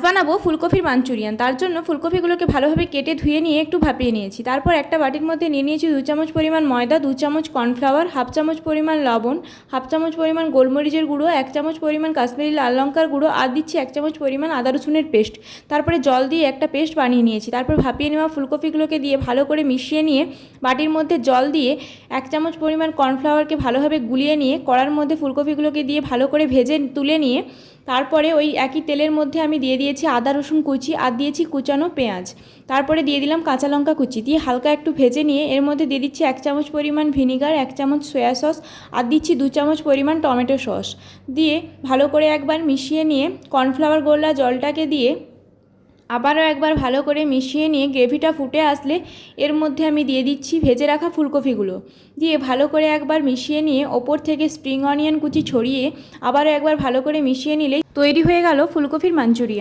বানাবো ফুলকপির মাঞ্চুরিয়ান। তার জন্য ফুলকপিগুলোকে ভালোভাবে কেটে ধুয়ে নিয়ে একটু ভাপিয়ে নিয়েছি। তারপর একটা বাটির মধ্যে নিয়ে নিয়েছি 2 চামচ পরিমাণ ময়দা, 2 চামচ কর্নফ্লাওয়ার, হাফ চামচ পরিমাণ লবণ, হাফ চামচ পরিমাণ গোলমরিচের গুঁড়ো, 1 চামচ পরিমাণ কাশ্মীরি লাল লঙ্কার গুঁড়ো, আর দিচ্ছি 1 চামচ পরিমাণ আদা রসুনের পেস্ট। তারপরে জল দিয়ে একটা পেস্ট বানিয়ে নিয়েছি। তারপর ভাপিয়ে নেওয়া ফুলকপিগুলোকে দিয়ে ভালো করে মিশিয়ে নিয়ে বাটির মধ্যে জল দিয়ে 1 চামচ পরিমাণ কর্নফ্লাওয়ারকে ভালোভাবে গুলিয়ে নিয়ে কড়ার মধ্যে ফুলকপিগুলোকে দিয়ে ভালো করে ভেজে তুলে নিয়ে তারপরে ওই একই তেলের মধ্যে আমি দিয়ে দিয়েছি আদা রসুন কুচি আর দিয়েছি কুচানো পেঁয়াজ। তারপরে দিয়ে দিলাম কাঁচা লঙ্কা কুচি, দিয়ে হালকা একটু ভেজে নিয়ে এর মধ্যে দিয়ে দিচ্ছি 1 চামচ পরিমাণ ভিনিগার, 1 চামচ সয়া সস আর দিচ্ছি 2 চামচ পরিমাণ টমেটো সস। দিয়ে ভালো করে একবার মিশিয়ে নিয়ে কর্নফ্লাওয়ার গোলা জলটাকে দিয়ে আবারও একবার ভালো করে মিশিয়ে নিয়ে গ্রেভিটা ফুটে আসলে এর মধ্যে আমি দিয়ে দিচ্ছি ভেজে রাখা ফুলকপিগুলো। দিয়ে ভালো করে একবার মিশিয়ে নিয়ে ওপর থেকে স্প্রিং অনিয়ন কুচি ছড়িয়ে আবারও একবার ভালো করে মিশিয়ে নিলেই তৈরি হয়ে গেল ফুলকপির মাঞ্চুরিয়ান।